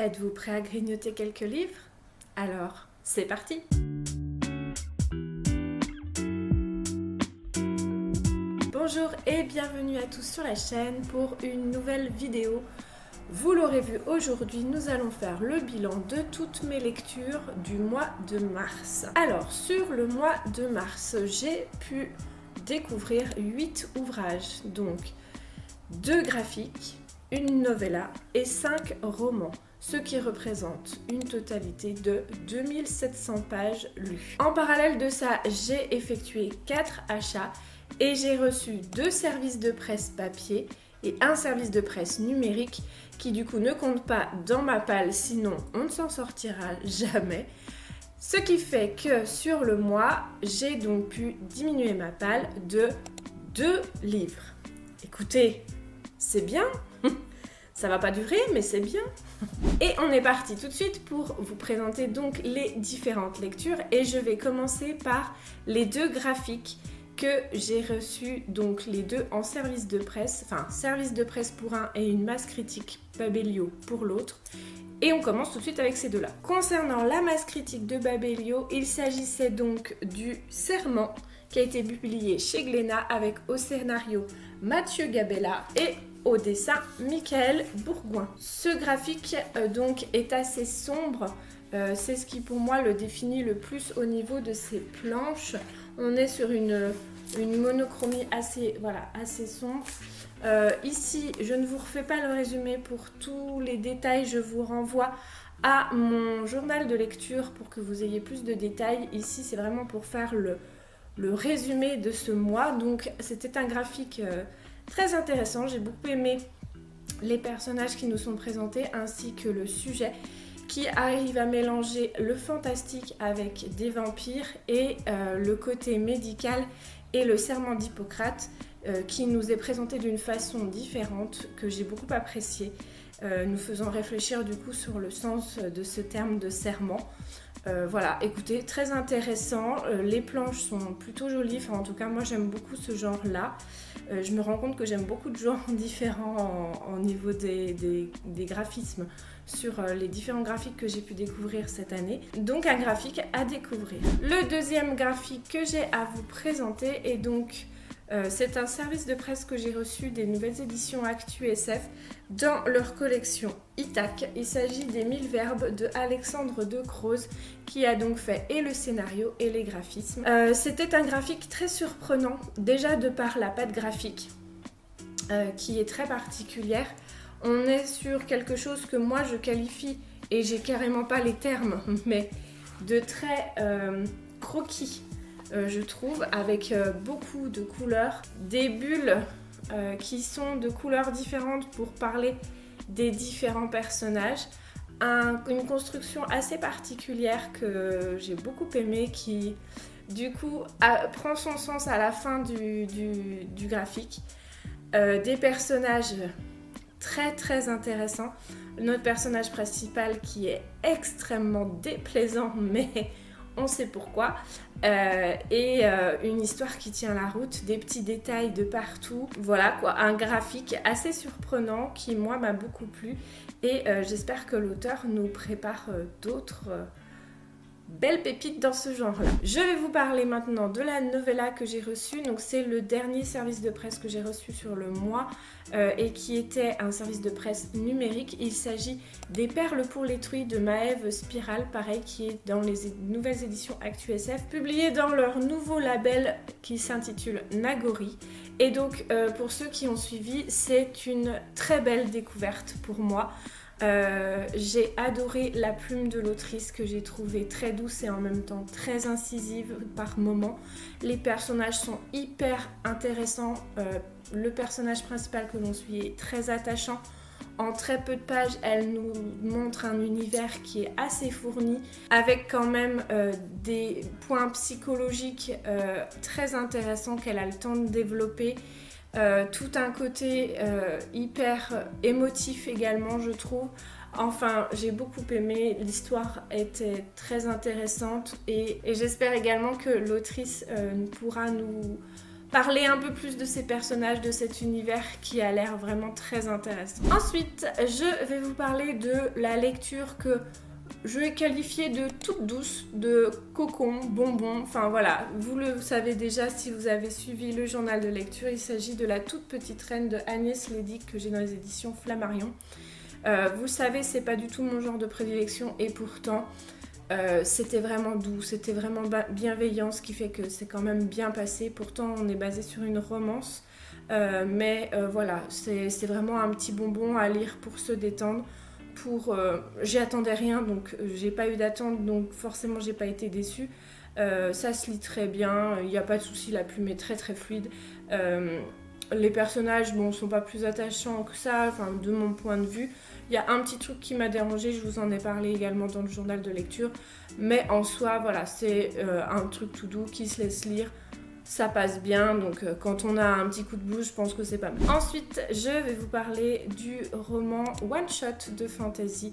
Êtes-vous prêt à grignoter quelques livres? Alors, c'est parti! Bonjour et bienvenue à tous sur la chaîne pour une nouvelle vidéo. Vous l'aurez vu, aujourd'hui nous allons faire le bilan de toutes mes lectures du mois de mars. Alors, sur le mois de mars, j'ai pu découvrir 8 ouvrages, donc 2 graphiques, une novella et 5 romans, ce qui représente une totalité de 2700 pages lues. En parallèle de ça, j'ai effectué 4 achats et j'ai reçu 2 services de presse papier et un service de presse numérique qui du coup ne compte pas dans ma palle, sinon on ne s'en sortira jamais. Ce qui fait que sur le mois, j'ai donc pu diminuer ma palle de 2 livres. Écoutez, c'est bien, ça va pas durer mais c'est bien. Et on est parti tout de suite pour vous présenter donc les différentes lectures et je vais commencer par les 2 graphiques que j'ai reçus, donc les 2 en service de presse, enfin service de presse pour un et une masse critique Babelio pour l'autre. Et on commence tout de suite avec ces 2-là. Concernant la masse critique de Babelio, il s'agissait donc du Serment qui a été publié chez Glénat avec au scénario Mathieu Gabella et au dessin Michael Bourgoin. Ce graphique donc est assez sombre, c'est ce qui pour moi le définit le plus au niveau de ses planches. On est sur une monochromie assez sombre. Ici, je ne vous refais pas le résumé pour tous les détails, je vous renvoie à mon journal de lecture pour que vous ayez plus de détails. Ici, c'est vraiment pour faire le résumé de ce mois. Donc, c'était un graphique très intéressant. J'ai beaucoup aimé les personnages qui nous sont présentés ainsi que le sujet qui arrive à mélanger le fantastique avec des vampires et le côté médical et le serment d'Hippocrate qui nous est présenté d'une façon différente que j'ai beaucoup apprécié, nous faisant réfléchir du coup sur le sens de ce terme de serment. Voilà, écoutez, très intéressant, les planches sont plutôt jolies, enfin en tout cas moi j'aime beaucoup ce genre là. Je me rends compte que j'aime beaucoup de genres différents au niveau des graphismes sur les différents graphiques que j'ai pu découvrir cette année. Donc un graphique à découvrir. Le deuxième graphique que j'ai à vous présenter est donc c'est un service de presse que j'ai reçu des nouvelles éditions Actu SF dans leur collection Ithac. Il s'agit des 1000 verbes de Alexandre de Croze qui a donc fait et le scénario et les graphismes. C'était un graphique très surprenant, déjà de par la patte graphique qui est très particulière. On est sur quelque chose que moi je qualifie, et j'ai carrément pas les termes, mais de très croquis. Je trouve, avec beaucoup de couleurs, des bulles qui sont de couleurs différentes pour parler des différents personnages, une construction assez particulière que j'ai beaucoup aimée qui du coup prend son sens à la fin du graphique, des personnages très très intéressants, notre personnage principal qui est extrêmement déplaisant mais on sait pourquoi, et une histoire qui tient la route, des petits détails de partout, voilà quoi, un graphique assez surprenant qui moi m'a beaucoup plu et j'espère que l'auteur nous prépare d'autres belle pépite dans ce genre-là. Je vais vous parler maintenant de la novella que j'ai reçue. Donc c'est le dernier service de presse que j'ai reçu sur le mois et qui était un service de presse numérique. Il s'agit des Perles pour les Truies de Maëve Spiral, pareil, qui est dans les nouvelles éditions Actu SF, publiées dans leur nouveau label qui s'intitule Nagori. Et donc pour ceux qui ont suivi, c'est une très belle découverte pour moi. J'ai adoré la plume de l'autrice que j'ai trouvée très douce et en même temps très incisive par moments. Les personnages sont hyper intéressants, le personnage principal que l'on suit est très attachant. En très peu de pages, elle nous montre un univers qui est assez fourni, avec quand même des points psychologiques très intéressants qu'elle a le temps de développer. Tout un côté hyper émotif également, je trouve. Enfin, j'ai beaucoup aimé, l'histoire était très intéressante et j'espère également que l'autrice pourra nous parler un peu plus de ces personnages, de cet univers qui a l'air vraiment très intéressant. Ensuite, je vais vous parler de la lecture que je vais qualifier de toute douce, de cocon, bonbon, enfin voilà, vous le savez déjà si vous avez suivi le journal de lecture, il s'agit de La toute petite reine de Agnès Lédic que j'ai dans les éditions Flammarion. Vous le savez, c'est pas du tout mon genre de prédilection et pourtant c'était vraiment doux, c'était vraiment bienveillant, ce qui fait que c'est quand même bien passé. Pourtant, on est basé sur une romance, mais voilà, c'est vraiment un petit bonbon à lire pour se détendre. J'y attendais rien, donc j'ai pas eu d'attente, donc forcément j'ai pas été déçue. Ça se lit très bien, il n'y a pas de souci, la plume est très très fluide. Les personnages, bon, sont pas plus attachants que ça, enfin, de mon point de vue. Il y a un petit truc qui m'a dérangé, je vous en ai parlé également dans le journal de lecture. Mais en soi, voilà, c'est un truc tout doux qui se laisse lire. Ça passe bien, donc quand on a un petit coup de blues, je pense que c'est pas mal. Ensuite, je vais vous parler du roman One Shot de fantasy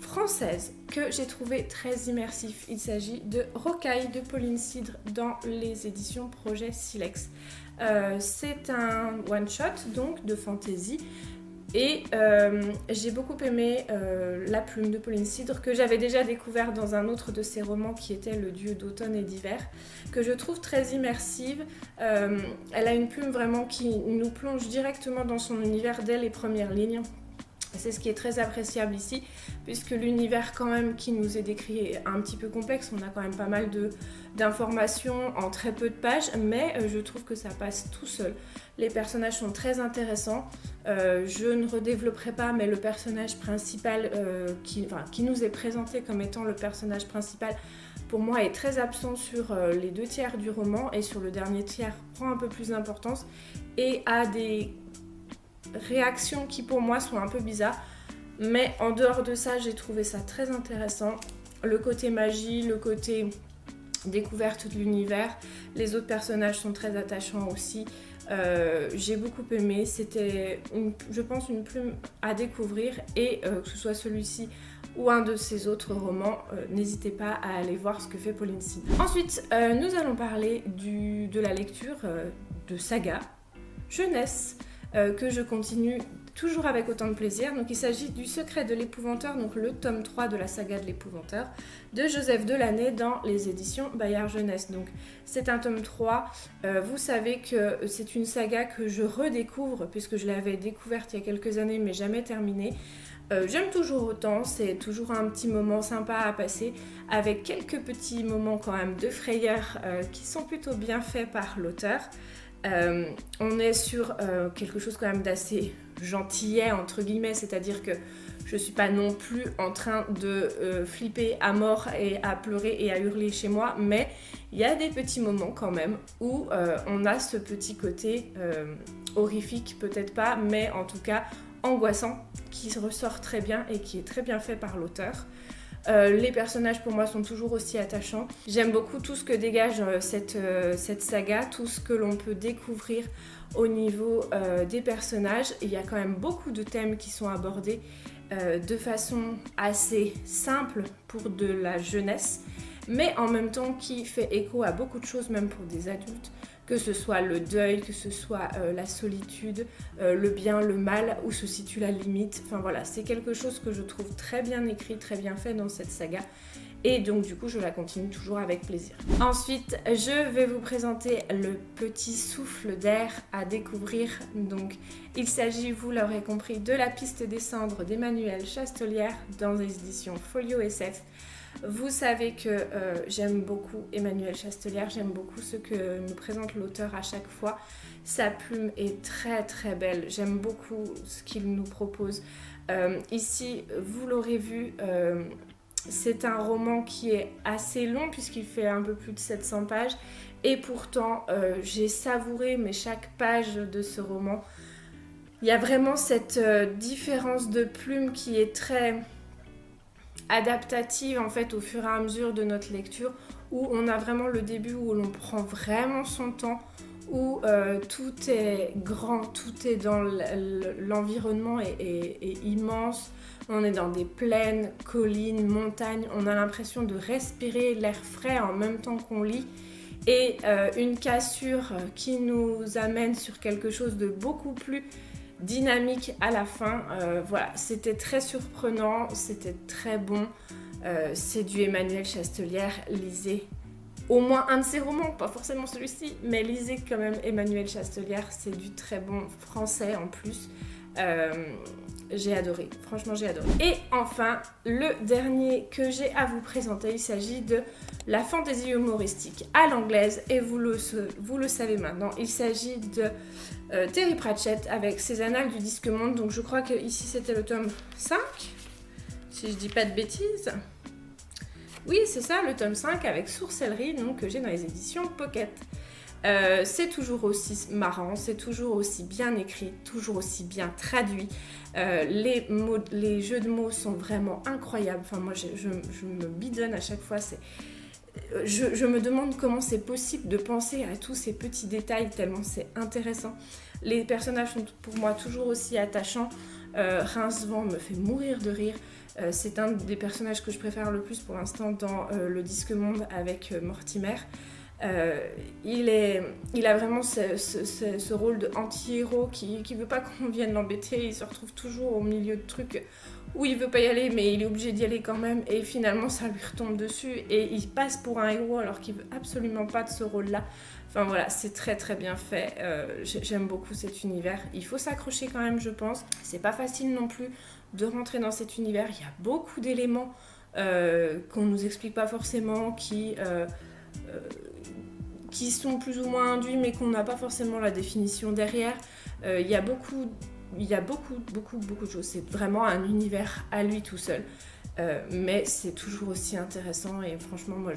française que j'ai trouvé très immersif. Il s'agit de Rocaille de Pauline Cidre dans les éditions Projet Silex. C'est un one shot donc de fantasy et j'ai beaucoup aimé La plume de Pauline Cidre que j'avais déjà découvert dans un autre de ses romans qui était Le Dieu d'automne et d'hiver, que je trouve très immersive. Elle a une plume vraiment qui nous plonge directement dans son univers dès les premières lignes. C'est ce qui est très appréciable ici, puisque l'univers quand même qui nous est décrit est un petit peu complexe. On a quand même pas mal d'informations en très peu de pages, mais je trouve que ça passe tout seul. Les personnages sont très intéressants. Je ne redévelopperai pas, mais le personnage principal qui nous est présenté comme étant le personnage principal, pour moi, est très absent sur les 2/3 du roman, et sur le dernier tiers prend un peu plus d'importance et a des réactions qui pour moi sont un peu bizarres, mais en dehors de ça j'ai trouvé ça très intéressant. Le côté magie, le côté découverte de l'univers, les autres personnages sont très attachants aussi. J'ai beaucoup aimé, c'était je pense une plume à découvrir, et que ce soit celui-ci ou un de ses autres romans, n'hésitez pas à aller voir ce que fait Pauline Cidre. Ensuite, nous allons parler de la lecture de saga jeunesse, que je continue toujours avec autant de plaisir. Donc il s'agit du Secret de l'épouvanteur, donc le tome 3 de la saga de l'épouvanteur de Joseph Delaney dans les éditions Bayard Jeunesse. Donc c'est un tome 3, vous savez que c'est une saga que je redécouvre puisque je l'avais découverte il y a quelques années mais jamais terminée. J'aime toujours autant, c'est toujours un petit moment sympa à passer, avec quelques petits moments quand même de frayeur qui sont plutôt bien faits par l'auteur. On est sur quelque chose quand même d'assez gentillet entre guillemets, c'est-à-dire que je suis pas non plus en train de flipper à mort et à pleurer et à hurler chez moi, mais il y a des petits moments quand même où on a ce petit côté horrifique, peut-être pas, mais en tout cas angoissant, qui ressort très bien et qui est très bien fait par l'auteur. Les personnages pour moi sont toujours aussi attachants. J'aime beaucoup tout ce que dégage cette saga, tout ce que l'on peut découvrir au niveau des personnages. Il y a quand même beaucoup de thèmes qui sont abordés de façon assez simple pour de la jeunesse, mais en même temps qui fait écho à beaucoup de choses même pour des adultes, que ce soit le deuil, que ce soit la solitude, le bien, le mal, où se situe la limite. Enfin voilà, c'est quelque chose que je trouve très bien écrit, très bien fait dans cette saga. Et donc du coup, je la continue toujours avec plaisir. Ensuite, je vais vous présenter le petit souffle d'air à découvrir. Donc, il s'agit, vous l'aurez compris, de La piste des cendres d'Emmanuelle Chastelière dans les éditions Folio SF. Vous savez que j'aime beaucoup Emmanuelle Chastelière, j'aime beaucoup ce que nous présente l'auteur à chaque fois. Sa plume est très très belle, j'aime beaucoup ce qu'il nous propose. Ici, vous l'aurez vu, c'est un roman qui est assez long puisqu'il fait un peu plus de 700 pages. Et pourtant, j'ai savouré chaque page de ce roman. Il y a vraiment cette différence de plume qui est très adaptative en fait au fur et à mesure de notre lecture, où on a vraiment le début où l'on prend vraiment son temps, où tout est grand, tout est dans l'environnement est immense, on est dans des plaines, collines, montagnes, on a l'impression de respirer l'air frais en même temps qu'on lit, et une cassure qui nous amène sur quelque chose de beaucoup plus dynamique à la fin. Voilà, c'était très surprenant, c'était très bon. C'est du Emmanuel Chastelière, lisez au moins un de ses romans, pas forcément celui-ci, mais lisez quand même Emmanuel Chastelière, c'est du très bon français en plus. J'ai adoré, franchement j'ai adoré. Et enfin, le dernier que j'ai à vous présenter, il s'agit de la fantaisie humoristique à l'anglaise, et vous le savez maintenant, il s'agit de Terry Pratchett avec ses Annales du Disque Monde. Donc je crois que ici c'était le tome 5, si je dis pas de bêtises. Oui, c'est ça, le tome 5 avec Sourcellerie, donc, que j'ai dans les éditions Pocket. C'est toujours aussi marrant, c'est toujours aussi bien écrit, toujours aussi bien traduit. Les jeux de mots sont vraiment incroyables. Enfin, moi, je me bidonne à chaque fois. Je me demande comment c'est possible de penser à tous ces petits détails, tellement c'est intéressant. Les personnages sont pour moi toujours aussi attachants. Rincevent me fait mourir de rire. C'est un des personnages que je préfère le plus pour l'instant dans le Disque Monde avec Mortimer. Il a vraiment ce rôle de anti-héros qui veut pas qu'on vienne l'embêter. Il se retrouve toujours au milieu de trucs où il veut pas y aller, mais il est obligé d'y aller quand même, et finalement ça lui retombe dessus et il passe pour un héros alors qu'il veut absolument pas de ce rôle-là. Enfin voilà, c'est très très bien fait. J'aime beaucoup cet univers. Il faut s'accrocher quand même, je pense. C'est pas facile non plus de rentrer dans cet univers. Il y a beaucoup d'éléments qu'on nous explique pas forcément, qui sont plus ou moins induits, mais qu'on n'a pas forcément la définition derrière. Il y a beaucoup de choses. C'est vraiment un univers à lui tout seul. Mais c'est toujours aussi intéressant, et franchement, moi,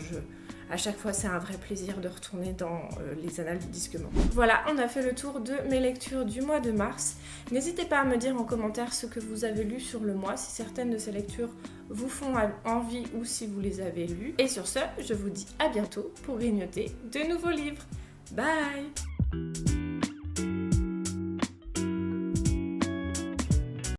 à chaque fois, c'est un vrai plaisir de retourner dans les Annales du Disque Monde. Voilà, on a fait le tour de mes lectures du mois de mars. N'hésitez pas à me dire en commentaire ce que vous avez lu sur le mois, si certaines de ces lectures vous font envie ou si vous les avez lues. Et sur ce, je vous dis à bientôt pour grignoter de nouveaux livres. Bye!